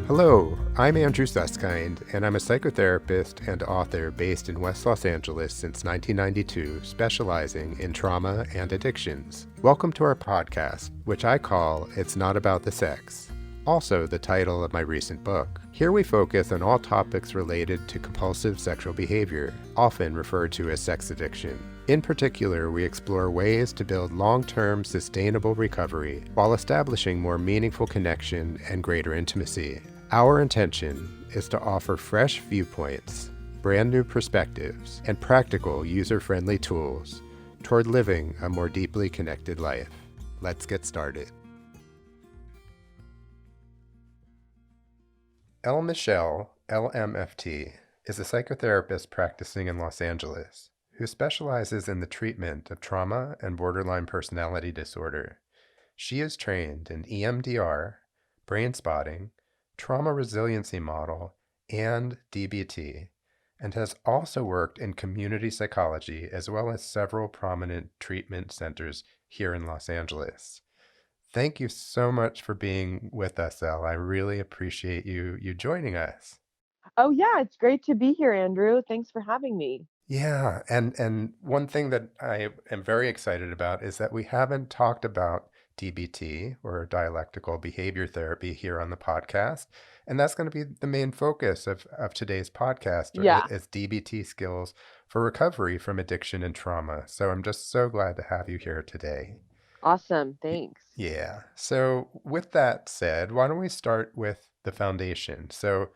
Hello, I'm Andrew Suskind, and I'm a psychotherapist and author based in West Los Angeles since 1992, specializing in trauma and addictions. Welcome to our podcast, which I call It's Not About the Sex, also the title of my recent book. Here we focus on all topics related to compulsive sexual behavior, often referred to as sex addiction. In particular, we explore ways to build long-term sustainable recovery while establishing more meaningful connection and greater intimacy. Our intention is to offer fresh viewpoints, brand new perspectives, and practical user-friendly tools toward living a more deeply connected life. Let's get started. Elle Michel, LMFT, is a psychotherapist practicing in Los Angeles who specializes in the treatment of trauma and borderline personality disorder. She is trained in EMDR, brain spotting, trauma resiliency model, and DBT, and has also worked in community psychology as well as several prominent treatment centers here in Los Angeles. Thank you so much for being with us, Elle. I really appreciate you joining us. Oh yeah, it's great to be here, Andrew. Thanks for having me. Yeah, and one thing that I am very excited about is that we haven't talked about DBT, or Dialectical Behavior Therapy, here on the podcast. And that's going to be the main focus of today's podcast, Yeah, is DBT skills for recovery from addiction and trauma. So I'm just so glad to have you here today. awesome. Y- Thanks. Yeah. So with that said, why don't we start with the foundation? So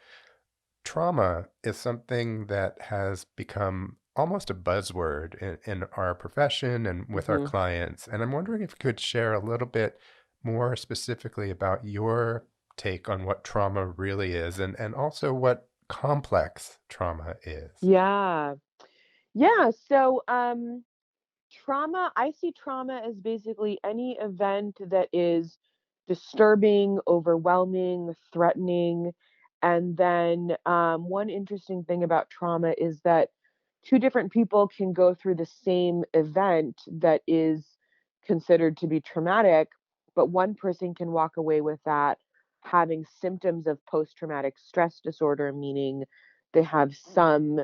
trauma is something that has become almost a buzzword in our profession and with our hmm clients. And I'm wondering if you could share a little bit more specifically about your take on what trauma really is, and also what complex trauma is. Yeah. Yeah. Trauma, I see trauma as basically any event that is disturbing, overwhelming, threatening. And then one interesting thing about trauma is that two different people can go through the same event that is considered to be traumatic, but one person can walk away with that having symptoms of post traumatic stress disorder, meaning they have some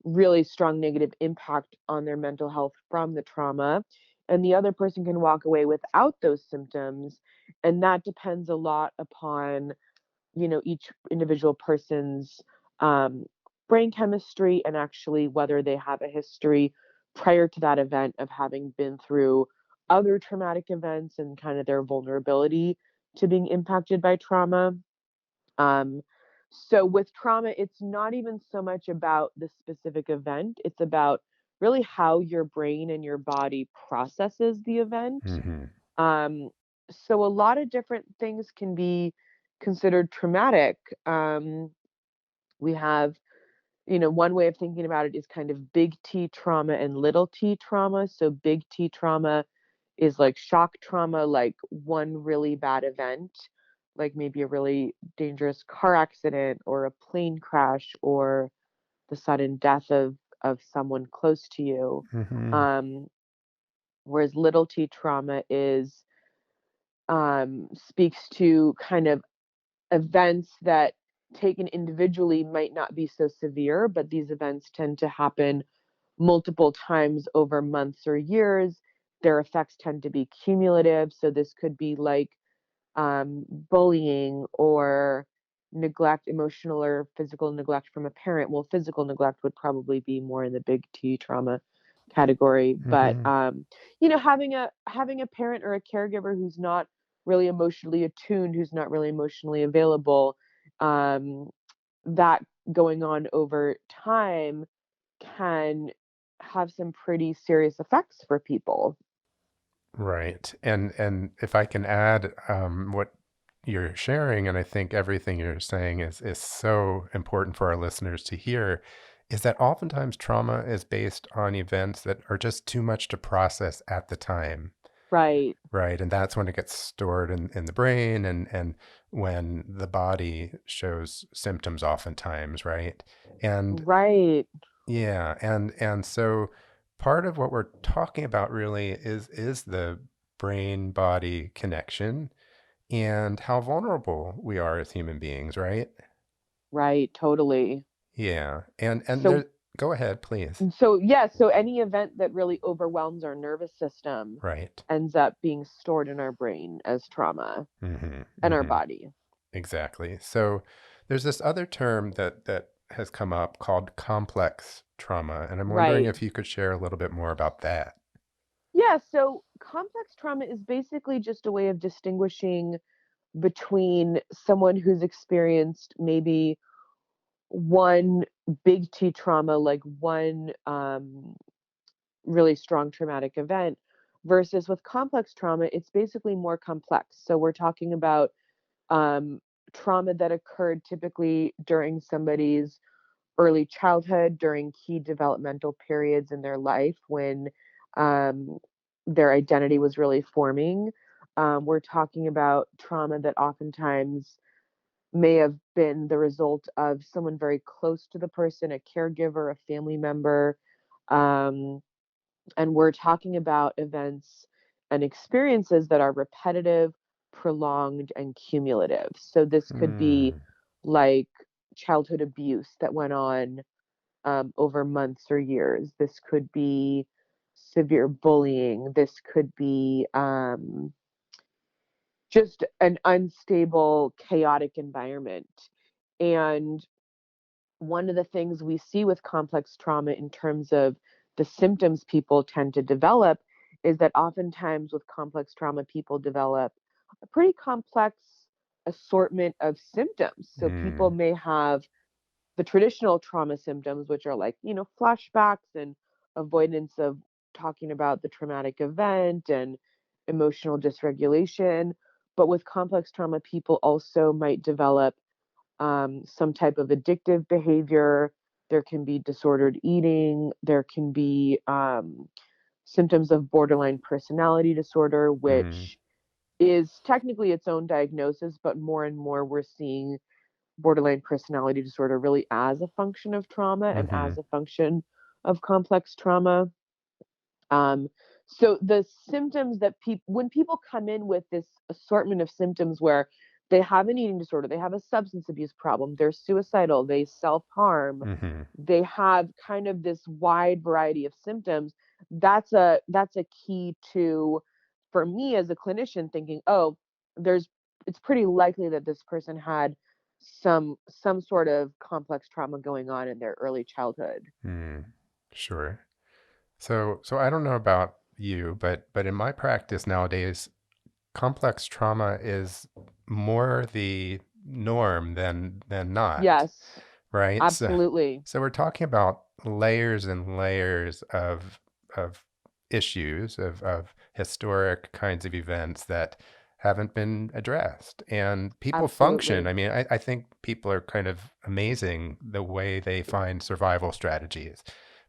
really strong negative impact on their mental health from the trauma. And the other person can walk away without those symptoms. And that depends a lot upon, each individual person's um, brain chemistry and actually whether they have a history prior to that event of having been through other traumatic events and kind of their vulnerability to being impacted by trauma. Um, so with trauma, it's not even so much about the specific event, it's about really how your brain and your body processes the event. Hmm. Um, so a lot of different things can be considered traumatic. We have, one way of thinking about it is kind of big T trauma and little t trauma. So big T trauma is like shock trauma, like one really bad event, like maybe a really dangerous car accident or a plane crash or the sudden death of someone close to you. Hmm. Um, Whereas little t trauma is speaks to kind of events that taken individually might not be so severe, but these events tend to happen multiple times over months or years. Their effects tend to be cumulative. So this could be like bullying or neglect, emotional or physical neglect from a parent. Well, physical neglect would probably be more in the big T trauma category, but Hmm. having a parent or a caregiver who's not really emotionally attuned, who's not really emotionally available, um, that going on over time can have some pretty serious effects for people. Right. And if I can add, what you're sharing, and I think everything you're saying is so important for our listeners to hear, is that oftentimes trauma is based on events that are just too much to process at the time. Right. Right. And that's when it gets stored in the brain, and when the body shows symptoms oftentimes, right? And Right. yeah, and so part of what we're talking about really is the brain body connection. and how vulnerable we are as human beings, right? Right, totally. Yeah. And So there, go ahead, please. so any event that really overwhelms our nervous system Right. ends up being stored in our brain as trauma Mm-hmm. and our Mm-hmm. body. Exactly. So there's this other term that has come up called complex trauma, and I'm wondering Right. if you could share a little bit more about that. Yeah, so complex trauma is basically just a way of distinguishing between someone who's experienced maybe one big T trauma, like one really strong traumatic event, versus with complex trauma, it's basically more complex. So we're talking about um, trauma that occurred typically during somebody's early childhood, during key developmental periods in their life when um, their identity was really forming. We're talking about trauma that oftentimes may have been the result of someone very close to the person, a caregiver, a family member. Um, and we're talking about events and experiences that are repetitive, prolonged, and cumulative. So this could be Hmm. like childhood abuse that went on over months or years. This could be severe bullying. This could be just an unstable, chaotic environment. And one of the things we see with complex trauma in terms of the symptoms people tend to develop is that oftentimes with complex trauma, people develop a pretty complex assortment of symptoms. So people Hmm. may have the traditional trauma symptoms, which are like, flashbacks and avoidance of talking about the traumatic event and emotional dysregulation. But with complex trauma, people also might develop some type of addictive behavior. There can be disordered eating. There can be symptoms of borderline personality disorder, Hmm. which is technically its own diagnosis, but more and more we're seeing borderline personality disorder really as a function of trauma and Hmm. as a function of complex trauma. Um, so the symptoms that when people come in with this assortment of symptoms where they have an eating disorder, they have a substance abuse problem, they're suicidal, they self-harm, Hmm. they have kind of this wide variety of symptoms, that's a key to, for me as a clinician, thinking, oh, there's it's pretty likely that this person had some sort of complex trauma going on in their early childhood. Hmm. Sure. So I don't know about you, but in my practice nowadays, complex trauma is more the norm than not, Yes, right? So absolutely. so we're talking about layers and layers of issues of historic kinds of events that haven't been addressed. And people function. Absolutely. I mean, I think people are kind of amazing the way they find survival strategies.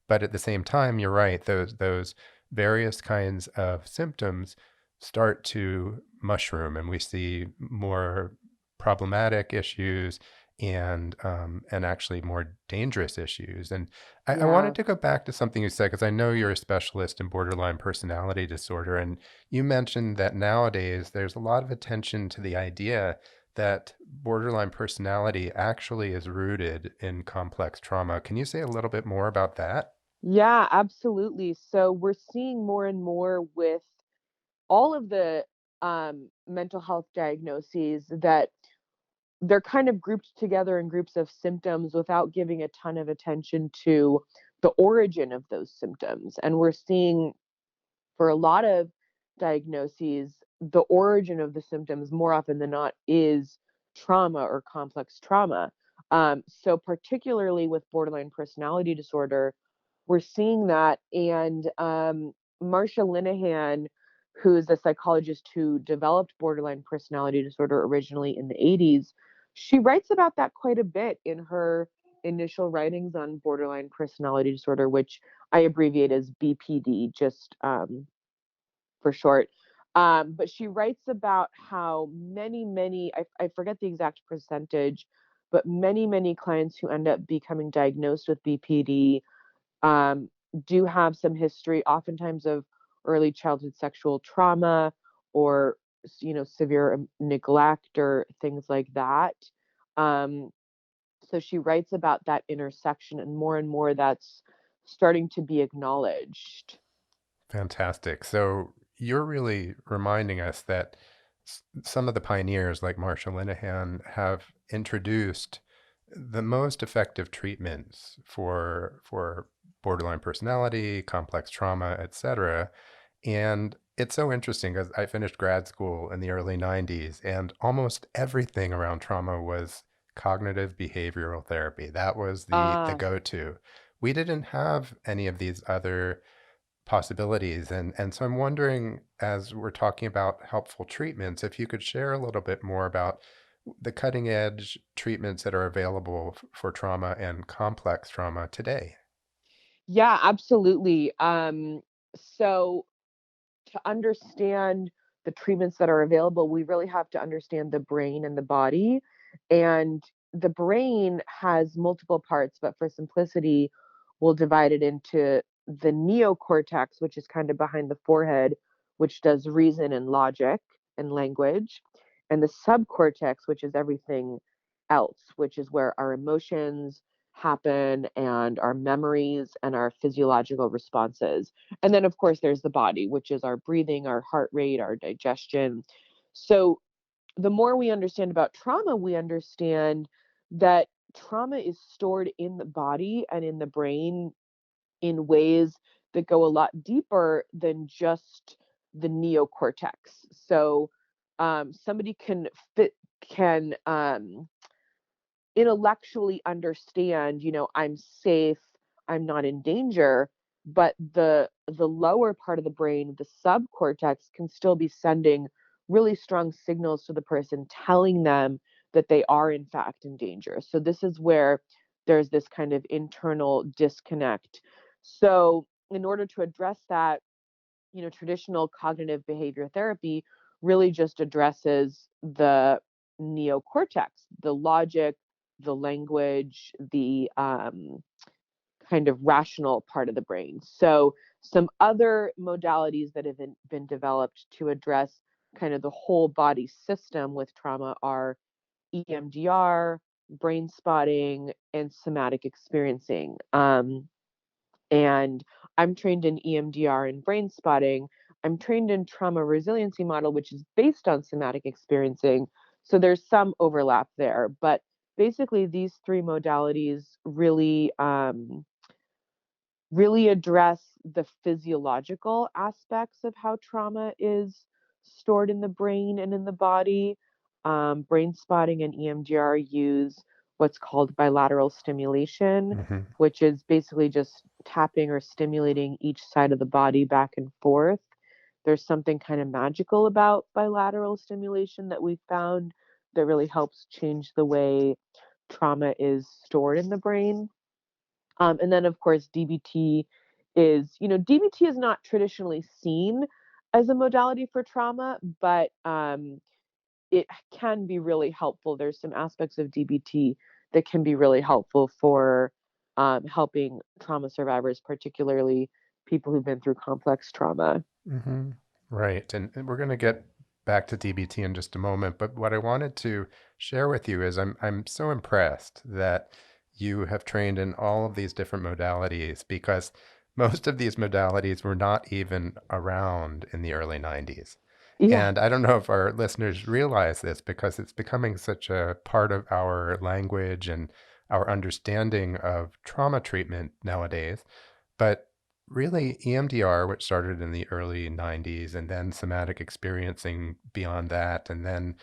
But at the same time, you're right, those various kinds of symptoms start to mushroom and we see more problematic issues and actually more dangerous issues. And I wanted Yeah. to go back to something you said because I know you're a specialist in borderline personality disorder, and you mentioned that nowadays there's a lot of attention to the idea that borderline personality actually is rooted in complex trauma. Can you say a little bit more about that? Yeah, absolutely. So we're seeing more and more with all of the mental health diagnoses that they're kind of grouped together in groups of symptoms without giving a ton of attention to the origin of those symptoms. And we're seeing for a lot of diagnoses, the origin of the symptoms more often than not is trauma or complex trauma. So, particularly with borderline personality disorder, we're seeing that. And Marsha Linehan, who's a psychologist who developed borderline personality disorder originally in the 80s, she writes about that quite a bit in her initial writings on borderline personality disorder, which I abbreviate as BPD, just for short. But she writes about how I forget the exact percentage, but many clients who end up becoming diagnosed with BPD um, do have some history, oftentimes of early childhood sexual trauma or severe neglect or things like that. Um, so she writes about that intersection, and more that's starting to be acknowledged. Fantastic. So you're really reminding us that some of the pioneers, like Marsha Linehan, have introduced the most effective treatments for borderline personality, complex trauma, etc. And it's so interesting because I finished grad school in the early 90s, and almost everything around trauma was cognitive behavioral therapy. That was the Ah, go-to. We didn't have any of these other possibilities. And so I'm wondering, as we're talking about helpful treatments, if you could share a little bit more about the cutting edge treatments that are available for trauma and complex trauma today. yeah, absolutely. So to understand the treatments that are available, we really have to understand the brain and the body. And the brain has multiple parts, but for simplicity, we'll divide it into the neocortex, which is kind of behind the forehead, which does reason and logic and language, and the subcortex, which is everything else, which is where our emotions happen and our memories and our physiological responses. And then, of course, there's the body, which is our breathing, our heart rate, our digestion. So, the more we understand about trauma, we understand that trauma is stored in the body and in the brain in ways that go a lot deeper than just the neocortex. So, somebody can intellectually understand, I'm safe, I'm not in danger, but the lower part of the brain, the subcortex, can still be sending really strong signals to the person telling them that they are in fact in danger. So this is where there's this kind of internal disconnect. So in order to address that, traditional cognitive behavior therapy really just addresses the neocortex, the logic, the language, the kind of rational part of the brain. So, some other modalities that have been developed to address kind of the whole body system with trauma are EMDR, brain spotting, and somatic experiencing. And I'm trained in EMDR and brain spotting. I'm trained in trauma resiliency model, which is based on somatic experiencing. So there's some overlap there. But basically, these three modalities really address the physiological aspects of how trauma is stored in the brain and in the body. Brain spotting and EMDR use what's called bilateral stimulation, Hmm. which is basically just tapping or stimulating each side of the body back and forth. There's something kind of magical about bilateral stimulation that we found that really helps change the way trauma is stored in the brain. And then, of course, DBT is not traditionally seen as a modality for trauma, but it can be really helpful. There's some aspects of DBT that can be really helpful for helping trauma survivors, particularly people who've been through complex trauma. Hmm. Right. And we're going to get back to DBT in just a moment. But what I wanted to share with you is I'm so impressed that you have trained in all of these different modalities, because most of these modalities were not even around in the early 90s. Yeah, And I don't know if our listeners realize this, because it's becoming such a part of our language and our understanding of trauma treatment nowadays. But really, EMDR, which started in the early 90s, and then somatic experiencing beyond that, and then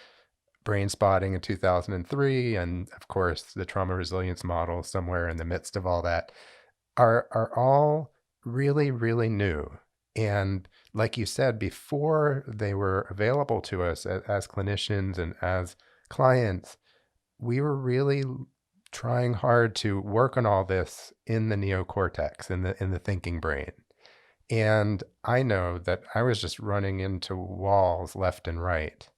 brain spotting in 2003, and of course, the trauma resilience model somewhere in the midst of all that, are all really, really new. And like you said, before they were available to us as clinicians and as clients, we were really trying hard to work on all this in the neocortex, in the thinking brain. And I know that I was just running into walls left and right.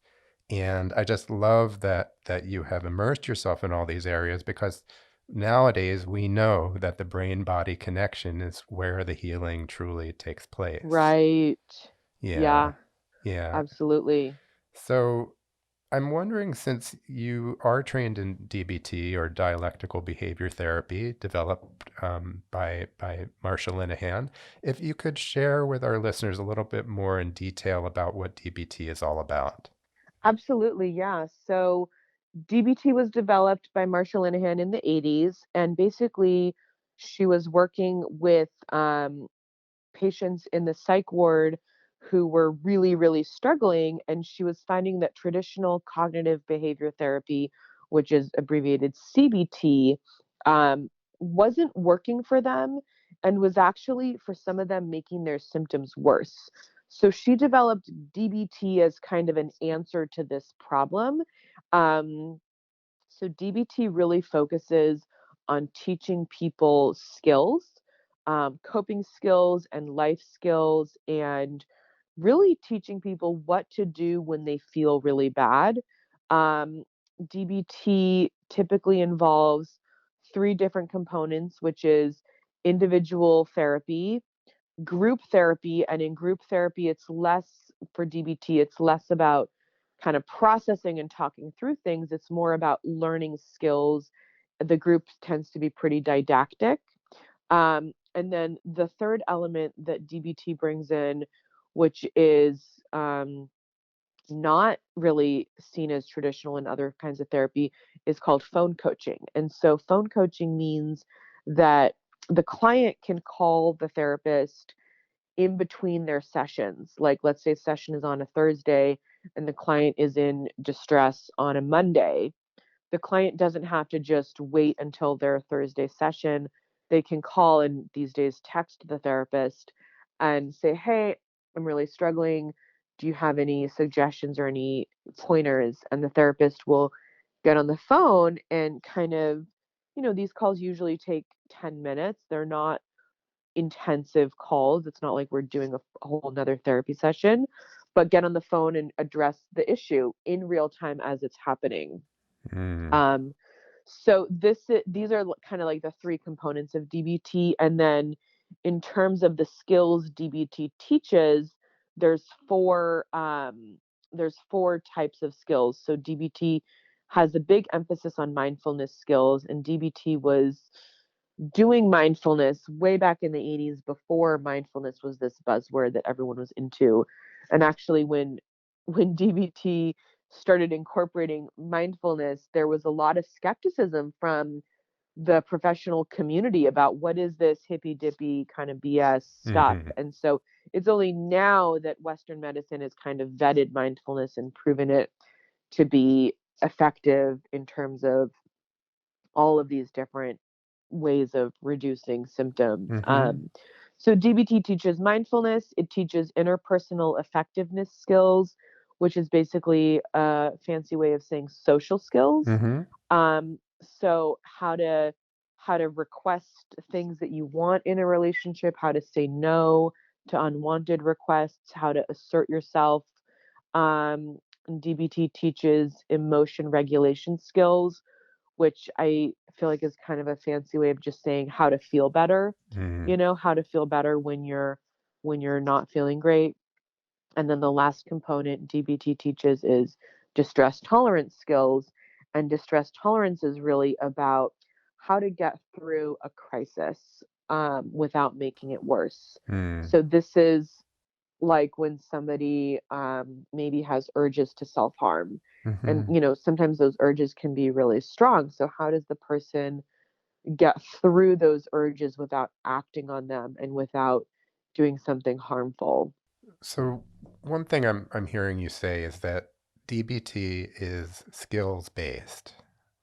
And I just love that you have immersed yourself in all these areas, because nowadays we know that the brain body connection is where the healing truly takes place. right. Yeah. Yeah, Yeah. absolutely. So I'm wondering, since you are trained in DBT or Dialectical Behavior Therapy, developed by Marsha Linehan, if you could share with our listeners a little bit more in detail about what DBT is all about. Absolutely, yeah. So DBT was developed by Marsha Linehan in the 80s, and basically she was working with patients in the psych ward who were really, really struggling. And she was finding that traditional cognitive behavior therapy, which is abbreviated CBT, wasn't working for them and was actually, for some of them, making their symptoms worse. So she developed DBT as kind of an answer to this problem. Um, so DBT really focuses on teaching people skills, coping skills and life skills, and really teaching people what to do when they feel really bad. Um, DBT typically involves three different components, which is individual therapy, group therapy, and in group therapy it's less for DBT, it's less about kind of processing and talking through things, it's more about learning skills. The group tends to be pretty didactic. And then the third element that DBT brings in, which is not really seen as traditional in other kinds of therapy, is called phone coaching. And so phone coaching means that the client can call the therapist in between their sessions. Like, let's say session is on a Thursday and the client is in distress on a Monday. The client doesn't have to just wait until their Thursday session. They can call and these days text the therapist and say, "Hey, I'm really struggling. Do you have any suggestions or any pointers?" And the therapist will get on the phone and kind of, these calls usually take 10 minutes. They're not intensive calls. It's not like we're doing a whole another therapy session, but get on the phone and address the issue in real time as it's happening. Mm. Um, so these are kind of like the three components of DBT, and then in terms of the skills DBT teaches, there's four there's four types of skills. So DBT has a big emphasis on mindfulness skills, and DBT was doing mindfulness way back in the 80s before mindfulness was this buzzword that everyone was into. And actually when DBT started incorporating mindfulness, there was a lot of skepticism from the professional community about what is this hippy dippy kind of BS stuff. Hmm. And so it's only now that Western medicine has kind of vetted mindfulness and proven it to be effective in terms of all of these different ways of reducing symptoms. Hmm. So DBT teaches mindfulness. It teaches interpersonal effectiveness skills, which is basically a fancy way of saying social skills. Hmm. So how to request things that you want in a relationship, how to say no to unwanted requests, how to assert yourself. DBT teaches emotion regulation skills, which I feel like is kind of a fancy way of just saying how to feel better, Mm. how to feel better when you're not feeling great. And then the last component DBT teaches is distress tolerance skills. And distress tolerance is really about how to get through a crisis without making it worse. Mm. So this is like when somebody maybe has urges to self-harm, and Hmm. sometimes those urges can be really strong. So how does the person get through those urges without acting on them and without doing something harmful? So one thing I'm hearing you say is that DBT is skills based.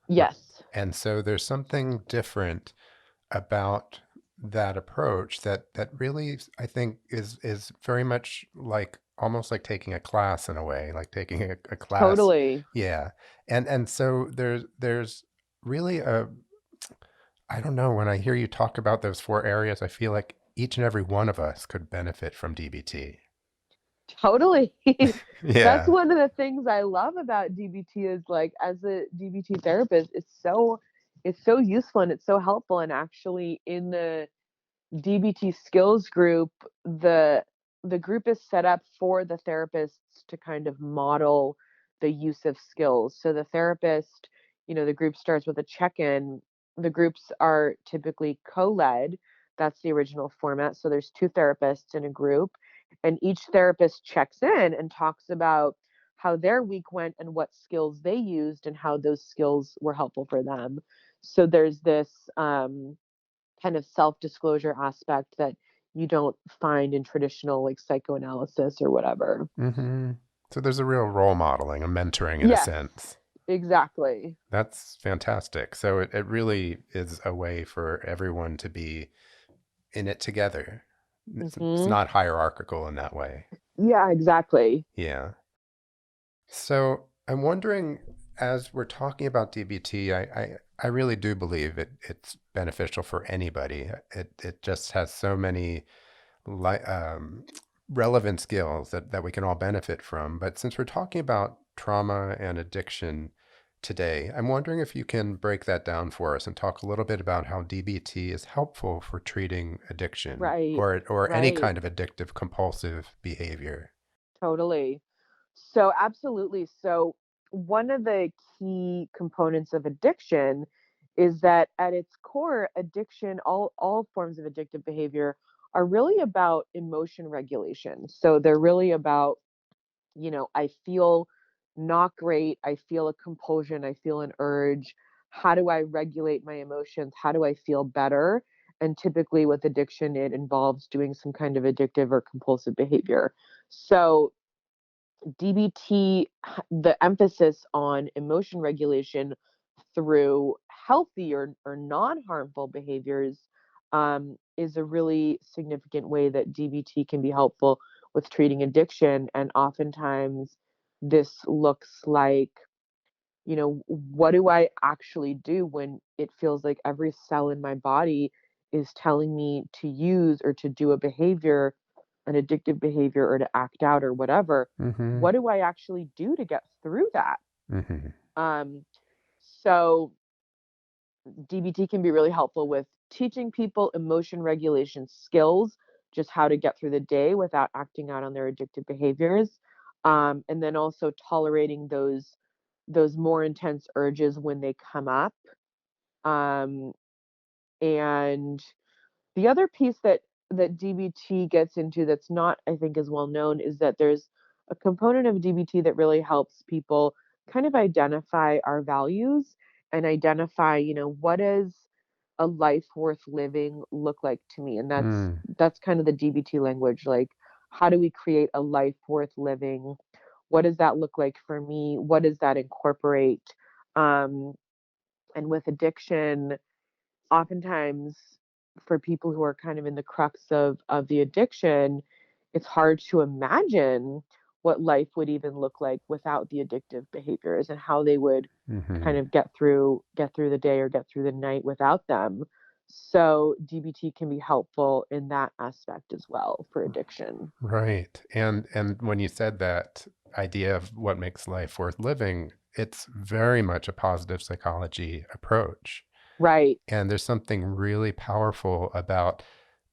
Yes, And so there's something different about that approach that really, I think, is very much like almost like taking a class in a way, like taking a class. totally. Yeah. And so there's really a, I don't know, when I hear you talk about those four areas, I feel like each and every one of us could benefit from DBT. Totally. That's Yeah. one of the things I love about DBT is like as a DBT therapist, it's so useful and it's so helpful. And actually in the DBT skills group, the the group is set up for the therapists to kind of model the use of skills. So the therapist, the group starts with a check-in. The groups are typically co-led. That's the original format. So there's two therapists in a group, and each therapist checks in and talks about how their week went and what skills they used and how those skills were helpful for them. So there's this kind of self-disclosure aspect that you don't find in traditional like psychoanalysis or whatever. Mm-hmm. So there's a real role modeling, a mentoring in a Yes, sense. exactly. That's fantastic. So it really is a way for everyone to be in it together. It's Hmm. not hierarchical in that way. Yeah, exactly. Yeah. So I'm wondering, as we're talking about DBT, I really do believe it's beneficial for anybody. It just has so many li- um, relevant skills that we can all benefit from. But since we're talking about trauma and addiction today, I'm wondering if you can break that down for us and talk a little bit about how DBT is helpful for treating addiction Right, or any right. kind of addictive compulsive behavior. Totally. So absolutely. So one of the key components of addiction is that at its core, addiction, all forms of addictive behavior are really about emotion regulation. So they're really about, I feel not great, I feel a compulsion, I feel an urge. How do I regulate my emotions? How do I feel better? And typically with addiction, it involves doing some kind of addictive or compulsive behavior. So DBT, the emphasis on emotion regulation through healthy or non-harmful behaviors is a really significant way that DBT can be helpful with treating addiction. And oftentimes, this looks like, what do I actually do when it feels like every cell in my body is telling me to use or to do a behavior, an addictive behavior, or to act out or whatever? Mm-hmm. What do I actually do to get through that? Mm-hmm. Um, so DBT can be really helpful with teaching people emotion regulation skills, just how to get through the day without acting out on their addictive behaviors, and then also tolerating those more intense urges when they come up. Um, and the other piece that DBT gets into that's not, I think, as well known is that there's a component of DBT that really helps people kind of identify our values and identify, what does a life worth living look like to me? And Mm. that's kind of the DBT language. Like, how do we create a life worth living? What does that look like for me? What does that incorporate? Um, and with addiction, oftentimes for people who are kind of in the crux of the addiction, it's hard to imagine what life would even look like without the addictive behaviors and how they would Mm-hmm. kind of get through the day or get through the night without them. So DBT can be helpful in that aspect as well for addiction. Right. And when you said that idea of what makes life worth living, it's very much a positive psychology approach. Right. And there's something really powerful about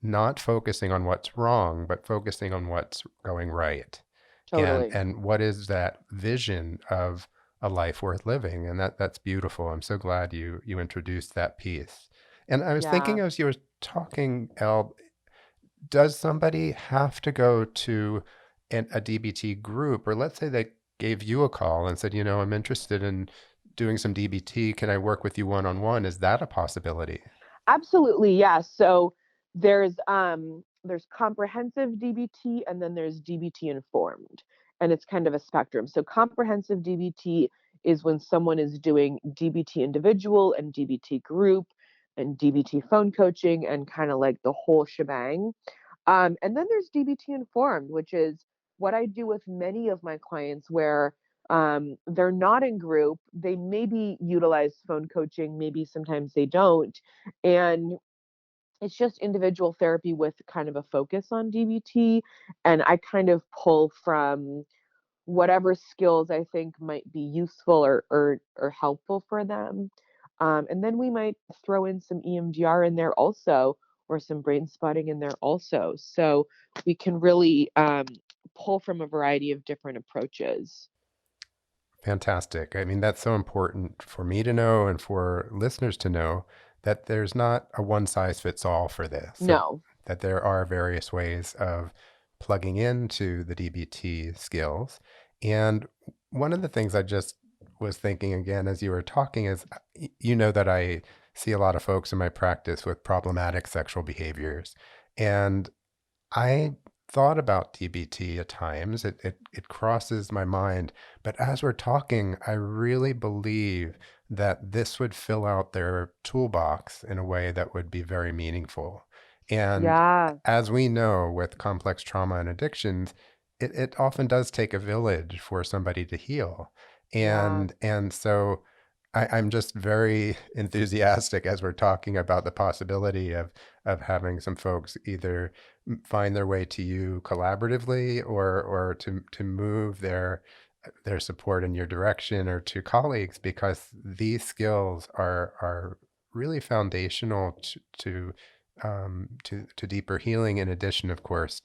not focusing on what's wrong, but focusing on what's going right. Totally. And what is that vision of a life worth living? And that's beautiful. I'm so glad you introduced that piece. And I was thinking Yeah. as you were talking, Elle, does somebody have to go to a DBT group, or let's say they gave you a call and said, I'm interested in doing some DBT. Can I work with you one on one? Is that a possibility? Absolutely, yes. So there's comprehensive DBT and then there's DBT Informed, and it's kind of a spectrum. So comprehensive DBT is when someone is doing DBT individual and DBT group and DBT phone coaching and kind of like the whole shebang. And then there's DBT Informed, which is what I do with many of my clients where they're not in group. They maybe utilize phone coaching, maybe sometimes they don't. And it's just individual therapy with kind of a focus on DBT. And I kind of pull from whatever skills I think might be useful or helpful for them. And then we might throw in some EMDR in there also, or some brain spotting in there also. So we can really pull from a variety of different approaches. Fantastic. I mean, that's so important for me to know and for listeners to know that there's not a one size fits all for this, No. that there are various ways of plugging into the DBT skills. And one of the things I just was thinking again as you were talking is, you know, that I see a lot of folks in my practice with problematic sexual behaviors. And I thought about DBT at times. It crosses my mind. But as we're talking, I really believe that this would fill out their toolbox in a way that would be very meaningful. And Yeah. as we know with complex trauma and addictions, it often does take a village for somebody to heal. Yeah. And so I'm just very enthusiastic as we're talking about the possibility of having some folks either find their way to you collaboratively or to move their support in your direction, or to colleagues, because these skills are really foundational to deeper healing, in addition, of course,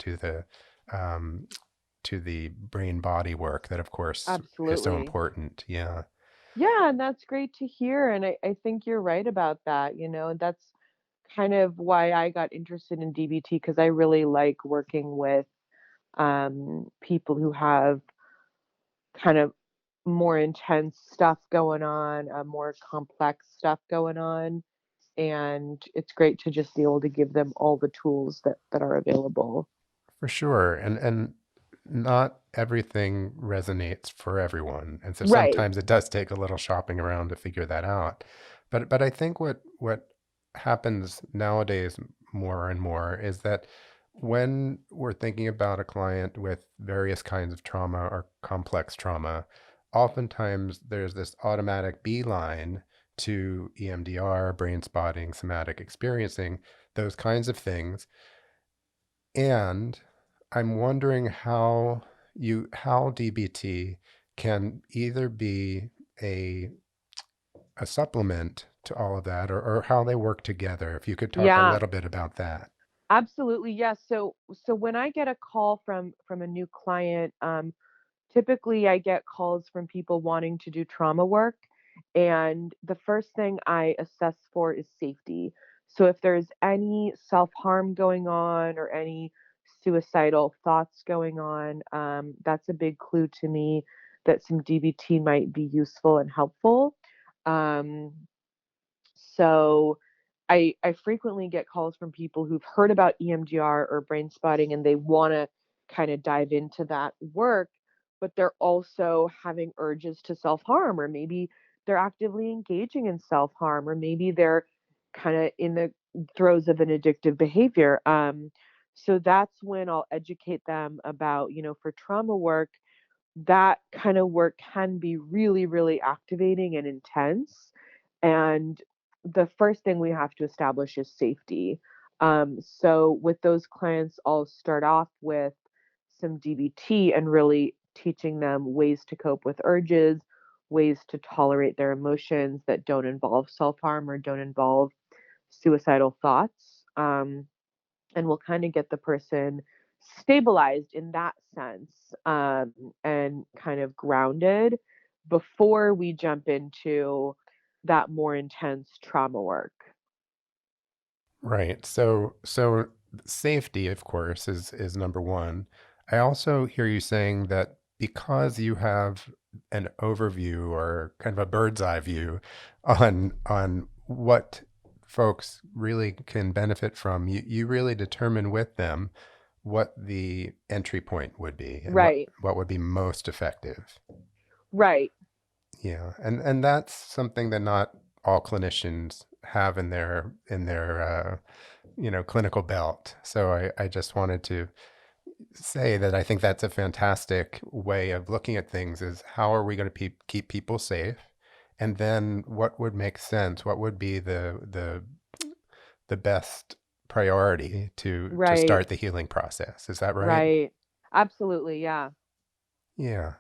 um, to the brain body work that, of course, is so Absolutely. important. Yeah. Yeah, and that's great to hear. And I think you're right about that. And that's kind of why I got interested in DBT, because I really like working with people who have kind of more intense stuff going on, more complex stuff going on. And it's great to just be able to give them all the tools that are available. For sure. And not everything resonates for everyone. And so Right. sometimes it does take a little shopping around to figure that out. But I think what happens nowadays more and more is that when we're thinking about a client with various kinds of trauma or complex trauma, oftentimes there's this automatic beeline to EMDR, brain spotting, somatic experiencing, those kinds of things. And I'm wondering how DBT can either be a a supplement to all of that, or how they work together. If you could talk a Yeah, little bit about that. absolutely. Yes. So when I get a call from a new client, typically I get calls from people wanting to do trauma work, and the first thing I assess for is safety. So if there's any self-harm going on or any suicidal thoughts going on, that's a big clue to me that some DBT might be useful and helpful. Um, so I frequently get calls from people who've heard about EMDR or brain spotting, and they want to kind of dive into that work, but they're also having urges to self-harm, or maybe they're actively engaging in self-harm, or maybe they're kind of in the throes of an addictive behavior. So that's when I'll educate them about, for trauma work, that kind of work can be really, really activating and intense. And the first thing we have to establish is safety. So with those clients, I'll start off with some DBT and really teaching them ways to cope with urges, ways to tolerate their emotions that don't involve self harm or don't involve suicidal thoughts. And we'll kind of get the person stabilized in that sense, and kind of grounded before we jump into that more intense trauma work. Right. So safety, of course, is number one. I also hear you saying that because you have an overview or kind of a bird's eye view on what folks really can benefit from, you really determine with them what the entry point would be and Right, what would be most effective. right, Yeah, and that's something that not all clinicians have in their clinical belt. So I just wanted to say that I think that's a fantastic way of looking at things: is how are we going to keep people safe, and then what would make sense? What would be the best priority to right, start the healing process? Is that right? right. Absolutely, yeah. Yeah.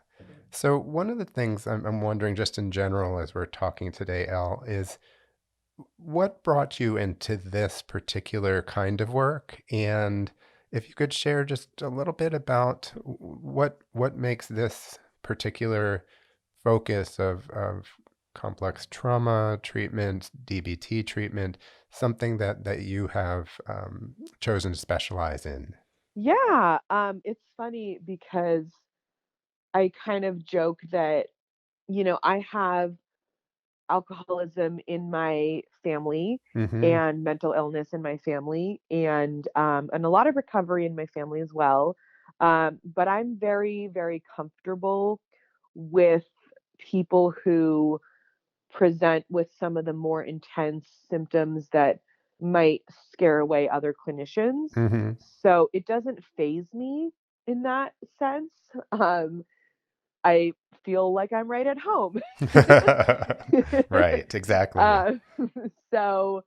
So one of the things I'm wondering, just in general, as we're talking today, Elle, is what brought you into this particular kind of work? And if you could share just a little bit about what makes this particular focus of complex trauma treatment, DBT treatment, something that you have chosen to specialize in. Yeah, it's funny because I kind of joke that, I have alcoholism in my family Mm-hmm. and mental illness in my family and a lot of recovery in my family as well. But I'm very, very comfortable with people who present with some of the more intense symptoms that might scare away other clinicians. Mm-hmm. So it doesn't phase me in that sense. Um, I feel like I'm right at home. Right, exactly. uh, so,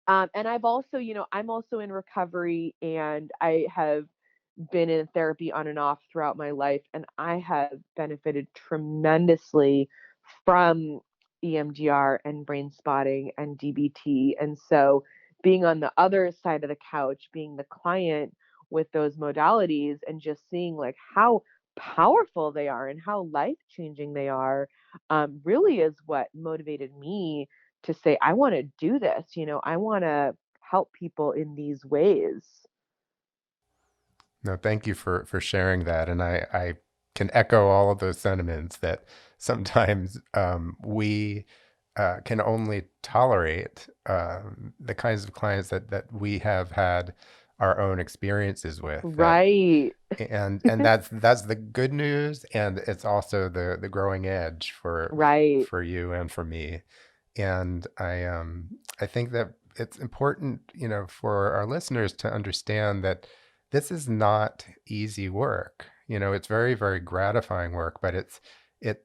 and I've also, I'm also in recovery and I have been in therapy on and off throughout my life, and I have benefited tremendously from EMDR and brain spotting and DBT. And so, being on the other side of the couch, being the client with those modalities, and just seeing like how powerful they are and how life changing they are, really is what motivated me to say, I want to do this. I want to help people in these ways. No, thank you for sharing that. And I can echo all of those sentiments that sometimes we can only tolerate the kinds of clients that we have had our own experiences with. Right. And that's the good news, and it's also the growing edge Right. for you and for me. And I think that it's important, for our listeners to understand that this is not easy work. It's very, very gratifying work, but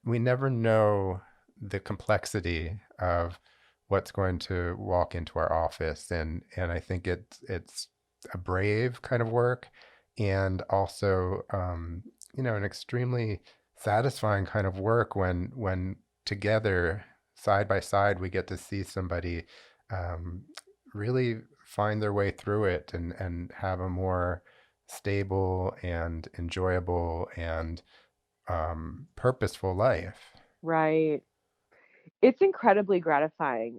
we never know the complexity of what's going to walk into our office. And I think it's a brave kind of work, and also an extremely satisfying kind of work when together, side by side, we get to see somebody um, really find their way through it and have a more stable and enjoyable and purposeful life. Right. It's incredibly gratifying.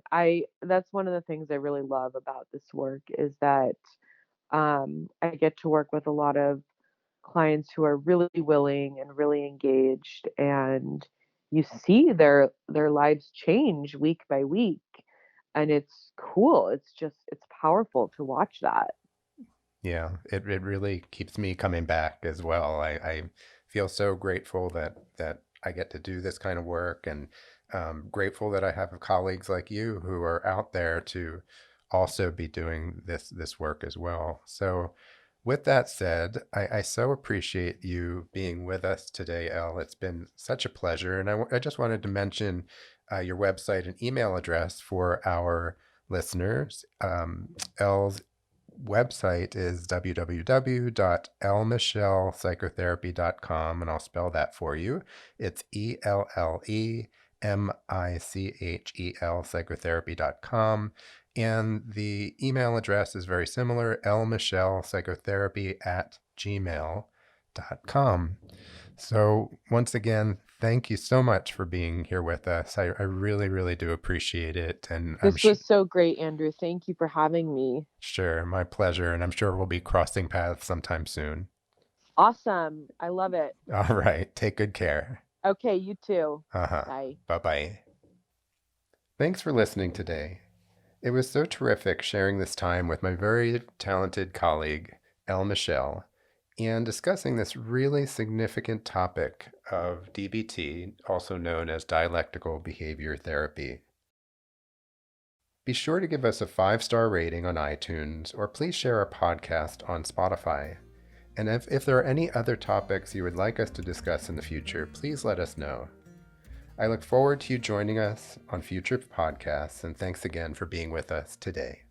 That's one of the things I really love about this work is that I get to work with a lot of clients who are really willing and really engaged, and you see their lives change week by week, and it's cool. It's powerful to watch that. Yeah, it really keeps me coming back as well. I feel so grateful that I get to do this kind of work, and grateful that I have colleagues like you who are out there to also be doing this work as well. So, with that said, I so appreciate you being with us today, Elle. It's been such a pleasure, and I just wanted to mention your website and email address for our listeners. Elle's website is www.ellemichel.psychotherapy.com, and I'll spell that for you. It's ELLEMICHEL psychotherapy.com. And the email address is very similar, ellmichelpsychotherapy@gmail.com. So once again, thank you so much for being here with us. I really, really do appreciate it. And I'm This was so great, Andrew. Thank you for having me. sure, my pleasure. And I'm sure we'll be crossing paths sometime soon. Awesome. I love it. All right. Take good care. Okay, you too. Uh-huh. Bye. Bye-bye. Thanks for listening today. It was so terrific sharing this time with my very talented colleague, Elle Michel, and discussing this really significant topic of DBT, also known as Dialectical Behavior Therapy. Be sure to give us a 5-star rating on iTunes, or please share our podcast on Spotify. And if there are any other topics you would like us to discuss in the future, please let us know. I look forward to you joining us on future podcasts, and thanks again for being with us today.